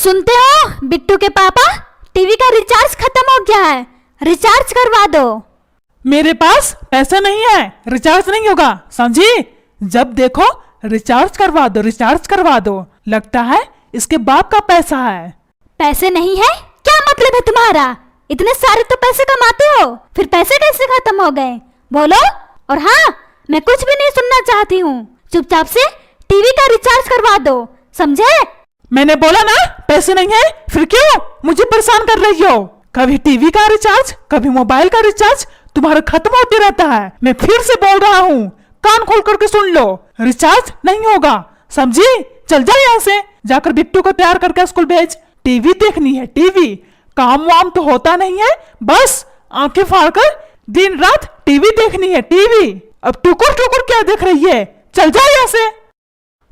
सुनते हो बिट्टू के पापा, टीवी का रिचार्ज खत्म हो गया है, रिचार्ज करवा दो। मेरे पास पैसा नहीं है, रिचार्ज नहीं होगा, समझी? जब देखो रिचार्ज करवा दो, रिचार्ज करवा दो। लगता है इसके बाप का पैसा है। पैसे नहीं है? क्या मतलब है तुम्हारा? इतने सारे तो पैसे कमाते हो, फिर पैसे कैसे खत्म हो गए? बोलो। और हाँ, मैं कुछ भी नहीं सुनना चाहती हूँ, चुपचाप से टीवी का रिचार्ज करवा दो, समझे? मैंने बोला ना पैसे नहीं है, फिर क्यों मुझे परेशान कर रही हो? कभी टीवी का रिचार्ज, कभी मोबाइल का रिचार्ज, तुम्हारा खत्म होते रहता है। मैं फिर से बोल रहा हूँ, कान खोल करके सुन लो, रिचार्ज नहीं होगा, समझी? चल जा यहाँ से, जाकर बिट्टू को तैयार करके स्कूल भेज। टीवी देखनी है, टीवी। काम वाम तो होता नहीं है, बस आंखें फाड़ कर दिन रात टीवी देखनी है, टीवी। अब टुकुर टुकुर क्या देख रही है? चल जा यहाँ से।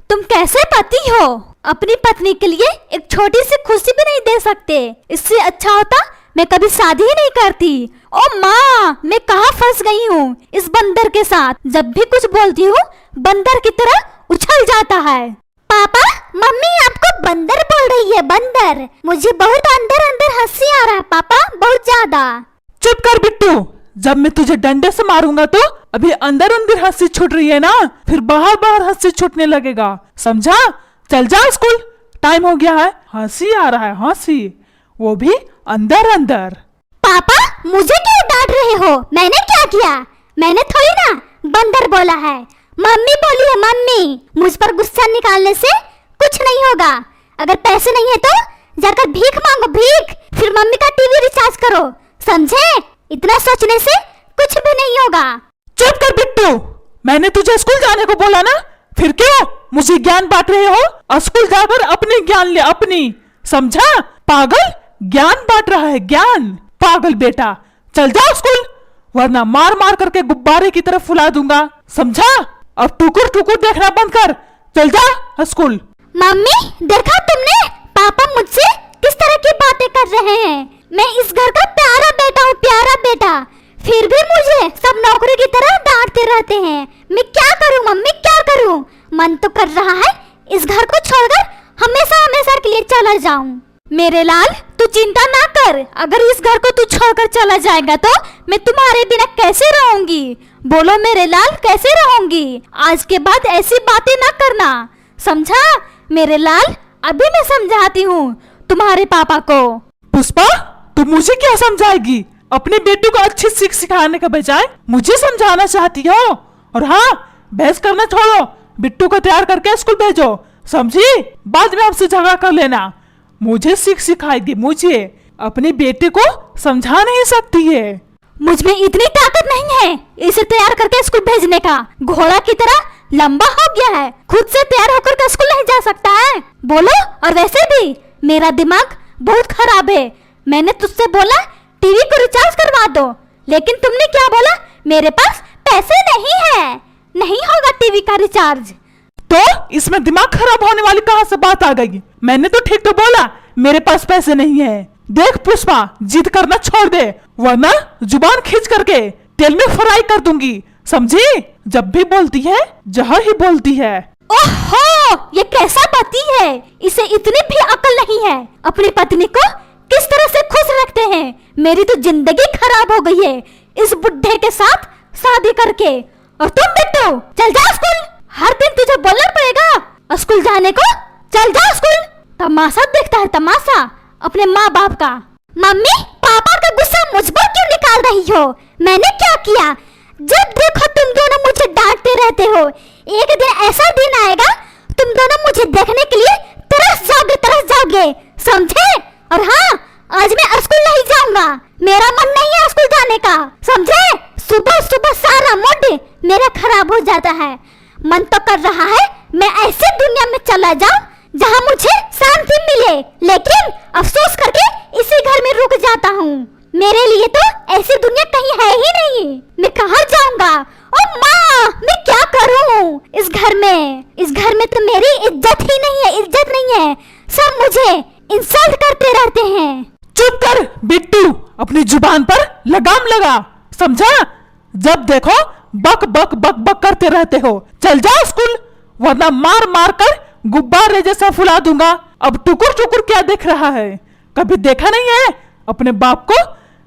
तुम कैसे पति हो? अपनी पत्नी के लिए एक छोटी सी खुशी भी नहीं दे सकते। इससे अच्छा होता मैं कभी शादी ही नहीं करती। ओ माँ, मैं कहाँ फंस गई हूँ इस बंदर के साथ। जब भी कुछ बोलती हूँ बंदर की तरह उछल जाता है। पापा, मम्मी आपको बंदर बोल रही है, बंदर। मुझे बहुत अंदर अंदर हंसी आ रहा है पापा, बहुत ज्यादा। चुप कर बिट्टू, जब मैं तुझे डंडे से मारूंगा तो अभी अंदर अंदर हंसी छूट रही है ना, फिर बाहर बाहर हंसी छूटने लगेगा, समझा? चल जा स्कूल, टाइम हो गया है। हंसी आ रहा है, हंसी, वो भी अंदर अंदर। पापा, मुझे क्यों डांट रहे हो? मैंने क्या किया? मैंने थोड़ी ना बंदर बोला है, मम्मी बोली है, मम्मी। मुझ पर गुस्सा निकालने से कुछ नहीं होगा। अगर पैसे नहीं है तो जाकर भीख मांगो, भीख। फिर मम्मी का टीवी रिचार्ज करो, समझे? इतना सोचने से कुछ भी नहीं होगा। चुप कर बिट्टू, मैंने तुझे स्कूल जाने को बोला ना, फिर क्यों मुझे ज्ञान बांट रहे हो? स्कूल जाकर अपनी ज्ञान ले, अपनी, समझा? पागल, ज्ञान बांट रहा है, ज्ञान। पागल बेटा, चल जाओ स्कूल, वरना मार मार करके गुब्बारे की तरफ फुला दूंगा, समझा? अब टुकुर टुकुर देखना बंद कर, चल जा स्कूल। मम्मी, देखा तुमने? पापा मुझसे किस तरह की बातें कर रहे हैं। मैं इस घर का प्यारा बेटा हूँ, प्यारा बेटा, फिर भी मुझे सब नौकरी की तरह डांटते रहते हैं। मैं क्या करूँ मम्मी, क्या करूँ? मन तो कर रहा है इस घर को छोड़कर हमेशा हमेशा के लिए चला जाऊं। मेरे लाल, तू चिंता ना कर, अगर इस घर को तू छोड़कर चला जाएगा तो मैं तुम्हारे बिना कैसे रहूंगी? बोलो मेरे लाल, कैसे रहूंगी? आज के बाद ऐसी बातें ना करना, समझा मेरे लाल? अभी मैं समझाती हूँ तुम्हारे पापा को। पुष्पा, तू मुझे क्या समझाएगी? अपने बेटू को अच्छी सीख सिखाने के बजाय मुझे समझाना चाहती हो? और हाँ, बहस करना छोड़ो, बिट्टू को तैयार करके स्कूल भेजो, समझी? बाद में आपसे झगड़ा कर लेना। मुझे सीख सिखाएगी, मुझे अपने बेटे को समझा नहीं सकती है। मुझ में इतनी ताकत नहीं है इसे तैयार करके स्कूल भेजने का। घोड़ा की तरह लंबा हो गया है, खुद से तैयार होकर के स्कूल नहीं जा सकता है। बोलो। और वैसे भी मेरा दिमाग बहुत खराब है। मैंने तुझसे बोला टीवी को रिचार्ज करवा दो, लेकिन तुमने क्या बोला? मेरे पास पैसे नहीं है, नहीं होगा टीवी का रिचार्ज। तो इसमें दिमाग खराब होने वाली कहाँ से बात आ गई? मैंने तो ठीक तो बोला, मेरे पास पैसे नहीं है। देख पुष्पा, जिद करना छोड़ दे, वरना जुबान खींच करके तेल में फ्राई कर दूंगी, समझी? जब भी बोलती है जहर ही बोलती है। ओहो, ये कैसा पति है? इसे इतनी भी अकल नहीं है। अपनी पत्नी को किस तरह से खुश रखते हैं। मेरी तो जिंदगी खराब हो गई है इस बुढ़े के साथ शादी करके। और तुम बिट्टू, चल जा स्कूल। हर दिन तुझे बोलना पड़ेगा स्कूल जाने को। चल जा स्कूल। तमाशा देखता है, तमाशा अपने माँ बाप का। मम्मी, पापा का गुस्सा मुझ पर क्यों निकाल रही हो? मैंने क्या किया? जब देखो तुम दोनों मुझे डांटते रहते हो। एक दिन ऐसा दिन आएगा तुम दोनों मुझे देखने के लिए तरस जाओगे, समझे? और हाँ, आज मैं स्कूल नहीं जाऊंगा, मेरा मन नहीं है स्कूल जाने का, समझे? सुबह सुबह सारा मूड मेरा खराब हो जाता है। मन तो कर रहा है मैं ऐसे दुनिया में चला जाऊं जहां मुझे शांति मिले, लेकिन अफसोस करके इसी घर में रुक जाता हूँ। मेरे लिए तो ऐसी दुनिया कहीं है ही नहीं। मैं कहाँ जाऊंगा? ओ माँ, मैं क्या करूँ इस घर में? इस घर में तो मेरी इज्जत ही नहीं है, इज्जत नहीं है। सब मुझे इंसल्ट करते रहते हैं। चुप कर बिट्टू, अपनी जुबान पर लगाम लगा, समझा? जब देखो बक बक बक बक करते रहते हो। चल जाओ स्कूल, वरना मार मार कर गुब्बारे जैसा फुला दूंगा। अब टुकुर टुकुर क्या देख रहा है? कभी देखा नहीं है अपने बाप को?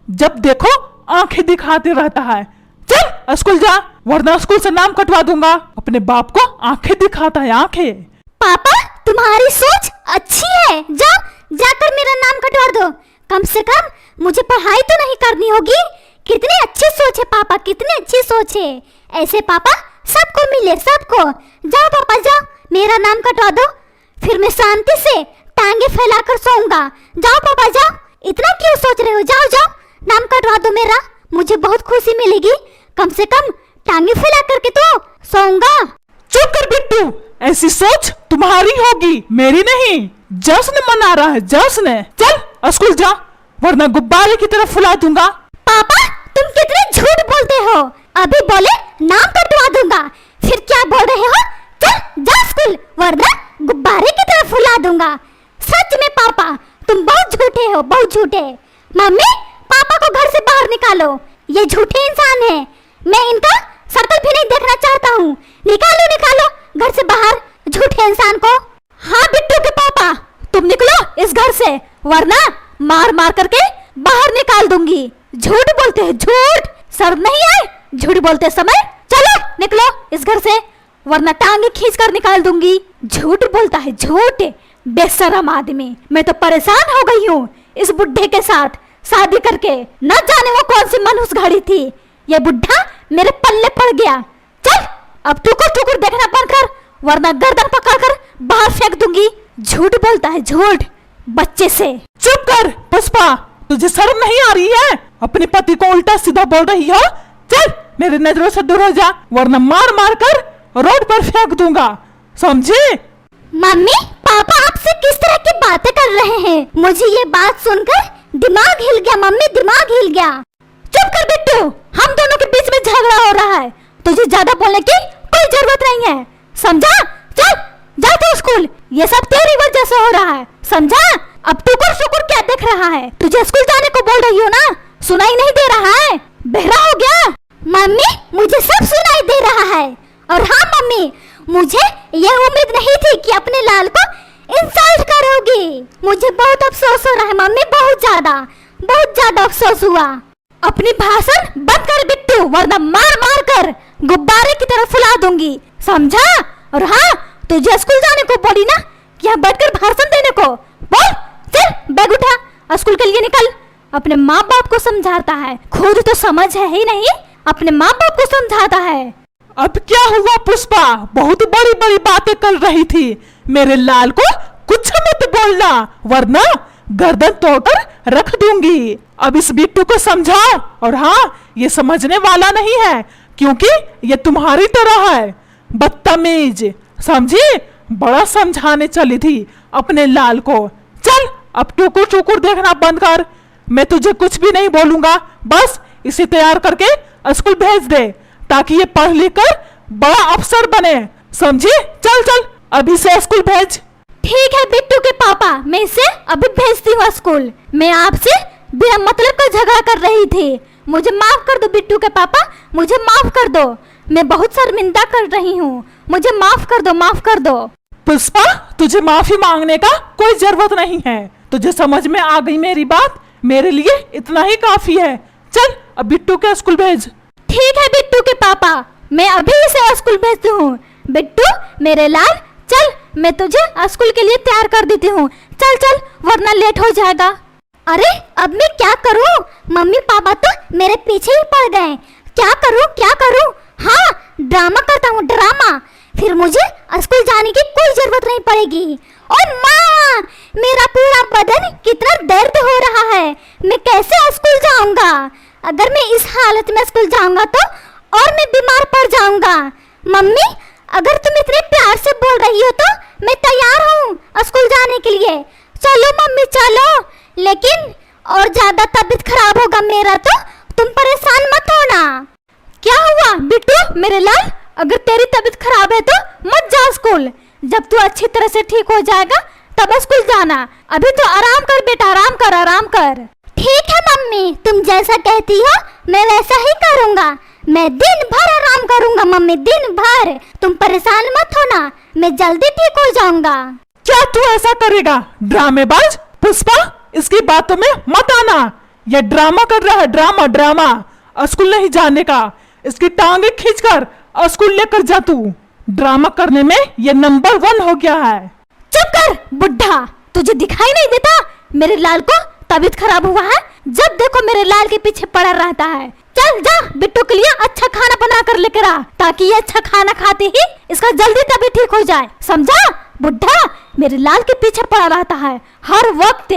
जब देखो आंखें दिखाते रहता है। चल स्कूल जा, वरना स्कूल से नाम कटवा दूंगा। अपने बाप को आंखें दिखाता है, आंखें। पापा तुम्हारी सोच अच्छी है, जाओ जाकर मेरा नाम कटवा दो। कम से कम मुझे पढ़ाई तो नहीं करनी होगी। कितनी अच्छी सोच है पापा, कितनी अच्छी सोच है। ऐसे पापा सबको मिले, सबको। जाओ पापा जाओ, मेरा नाम कटवा दो, फिर मैं शांति से टांगे फैलाकर सोऊंगा। जाओ पापा जाओ, इतना क्यों सोच रहे हो? जाओ जाओ, नाम कटवा दो मेरा, मुझे बहुत खुशी मिलेगी। कम से कम टांगे फैला करके तो सोऊंगा। चुप कर बिट्टू, ऐसी सोच तुम्हारी होगी, मेरी नहीं। जश्न मना रहा है, जश्न। चल स्कूल जा, वरना गुब्बारे की तरफ फुला दूंगा। पापा तुम कितने झूठ बोलते हो। अभी बोले नाम कटवा दूंगा, फिर क्या बोल रहे हो? चल जा स्कूल, वरना गुब्बारे की तरफ फुला दूंगा। सच में पापा तुम बहुत झूठे हो, बहुत झूठे। मम्मी पापा को घर से बाहर निकालो, ये झूठे इंसान है। मैं इनका शक्ल भी नहीं देखना चाहता हूँ। निकालो निकालो घर से बाहर झूठे इंसान को। हाँ बिट्टू के पापा, तुम निकलो इस घर से, वरना मार मार करके बाहर निकाल दूंगी। झूठ बोलते हैं, झूठ। शर्म नहीं आए झूठ बोलते समय? चलो निकलो इस घर से, वरना टांगे खींच कर निकाल दूंगी। झूठ बोलता है, झूठ। बेशरम आदमी। मैं तो परेशान हो गई हूँ इस बुढ़े के साथ शादी करके। न जाने वो कौन सी मनहूस घड़ी थी, ये बुढ़ा मेरे पल्ले पड़ गया। चल अब टुकुर टुकुर देखना बंद कर, वरना गर्दन पकड़कर बाहर फेंक दूंगी। झूठ बोलता है, झूठ। बच्चे से। चुप कर पुष्पा, तुझे शर्म नहीं आ रही है? अपने पति को उल्टा सीधा बोल रही हो। चल मेरी नजरों से दूर हो जा, वरना मार मार कर रोड पर फेंक दूंगा, समझे? मम्मी पापा आपसे किस तरह की बातें कर रहे हैं? मुझे ये बात सुनकर दिमाग हिल गया। मम्मी दिमाग हिल गया। चुप कर बिट्टू, हम दोनों के बीच में झगड़ा हो रहा है, तुझे ज्यादा बोलने की कोई जरूरत नहीं है, समझा? चल जा तू स्कूल, ये सब तेरी वजह से हो रहा है, समझा? अब टुकुर टुकुर क्या देख रहा है? तुझे स्कूल जाने को बोल रही हो ना, सुनाई नहीं दे रहा है? बहरा हो गया? मम्मी मुझे सब सुनाई दे रहा है। और हाँ मम्मी, मुझे ये उम्मीद नहीं थी कि अपने लाल को इंसल्ट करोगी। मुझे बहुत अफसोस हो रहा है मम्मी, बहुत ज्यादा अफसोस हुआ। अपनी भाषण बंद कर बिट्टू, वरना मार मार कर गुब्बारे की तरफ फुला दूंगी, समझा? और हाँ तुझे स्कूल जाने को बोली ना, यहाँ बैठकर भाषण देने को। बोल चल बैग उठा, स्कूल के लिए निकल। अपने माँ बाप को समझाता है, खुद तो समझ है ही नहीं, अपने माँ बाप को समझाता है। अब क्या हुआ पुष्पा? बहुत बड़ी बड़ी बातें कर रही थी। मेरे लाल को कुछ मत बोलना, वरना गर्दन तोड़कर रख दूंगी। अब इस बिट्टू को समझाओ। और हाँ, ये समझने वाला नहीं है, क्योंकि ये तुम्हारी तरह है, बदतमीज, समझी? बड़ा समझाने चली थी अपने लाल को। चल अब टुकुर टुकुर देखना बंद कर, मैं तुझे कुछ भी नहीं बोलूंगा। बस इसे तैयार करके स्कूल भेज दे, ताकि ये पढ़ लिख कर बड़ा अफसर बने, समझी? चल चल अभी से स्कूल भेज। ठीक है बिट्टू के पापा, मैं इसे अभी भेजती हूँ स्कूल। मैं आपसे बिना मतलब का झगड़ा कर रही थी, मुझे माफ कर दो बिट्टू के पापा, मुझे माफ कर दो। मैं बहुत शर्मिंदा कर रही हूँ, मुझे माफ कर दो, माफ कर दो। पुष्पा तुझे माफी मांगने का कोई जरूरत नहीं है, तुझे समझ में आ गई मेरी बात, मेरे लिए इतना ही काफी है। चल अब बिट्टू के स्कूल भेज। ठीक है बिट्टू के पापा, मैं अभी इसे स्कूल भेजती हूँ। बिट्टू मेरे लाल, चल मैं तुझे स्कूल के लिए तैयार कर देती हूँ। चल चल, वरना लेट हो जाएगा। अरे अब मैं क्या करूँ? मम्मी पापा तो मेरे पीछे ही पड़ गए। क्या करूँ क्या करूँ? हाँ ड्रामा करता हूँ, ड्रामा, फिर मुझे स्कूल जाने की कोई जरूरत नहीं पड़ेगी। और माँ, मेरा पूरा बदन कितना दर्द हो रहा है, मैं कैसे स्कूल जाऊंगा? अगर मैं इस हालत में स्कूल जाऊंगा तो और मैं बीमार पड़ जाऊंगा। मम्मी अगर तुम इतने प्यार से बोल रही हो तो मैं तैयार हूँ स्कूल जाने के लिए। चलो मम्मी चलो, लेकिन और ज्यादा तबीयत खराब होगा मेरा तो तुम परेशान मत होना। क्या हुआ बिट्टू मेरे लाल? अगर तेरी तबीयत खराब है तो मत जा स्कूल, जब तू अच्छी तरह से ठीक हो जाएगा तब स्कूल जाना। अभी तो आराम कर बेटा, आराम कर, आराम कर। ठीक है मम्मी, तुम जैसा कहती हो मैं वैसा ही करूँगा। मैं दिन भर आराम करूंगा मम्मी, दिन भर। तुम परेशान मत होना, मैं जल्दी ठीक हो जाऊंगा। क्या तू ऐसा करेगा ड्रामेबाज? पुष्पा, इसकी बातों में मत आना। ये ड्रामा कर रहा है, ड्रामा ड्रामा। स्कूल नहीं जाने का, इसकी टांगे खींचकर स्कूल लेकर जा। तू ड्रामा करने में ये नंबर 1 हो गया है। चुप कर बुढ़ा, तुझे दिखाई नहीं देता मेरे लाल को तबीयत खराब हुआ है? जब देखो मेरे लाल के पीछे पड़ा रहता है। चल जा बिट्टू के लिए अच्छा खाना बना कर लेकर आ, ताकि ये अच्छा खाना खाते ही इसका जल्दी तबीयत ठीक हो जाए, समझा? बुढ़ा मेरे लाल के पीछे पड़ा रहता है हर वक्त।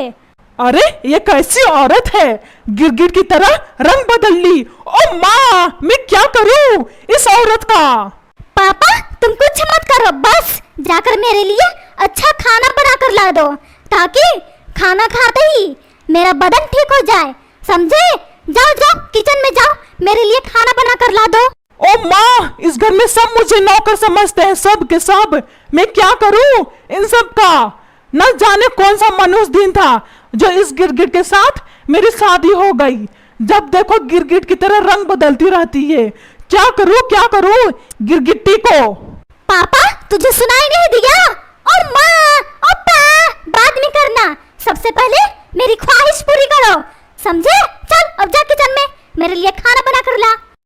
अरे ये कैसी औरत है, गिरगिट की तरह रंग बदल ली। ओ माँ, मैं क्या करूँ इस औरत का? पापा तुम कुछ मत करो, बस जाकर मेरे लिए अच्छा खाना बना कर ला दो, ताकि खाना खाते ही मेरा बदन ठीक हो जाए, समझे? जाओ जाओ किचन में जाओ, मेरे लिए खाना बना कर ला दो। ओ माँ, इस घर में सब मुझे नौकर समझते हैं, सब के सब। मैं क्या करूँ इन सब का? न जाने कौन सा मनुष्य दिन था जो इस गिरगिट के साथ मेरी शादी हो गई। जब देखो गिरगिट की तरह रंग बदलती रहती है। क्या करूँ गिरगिट्टी को? पापा तुझे सुनाई नहीं दिया?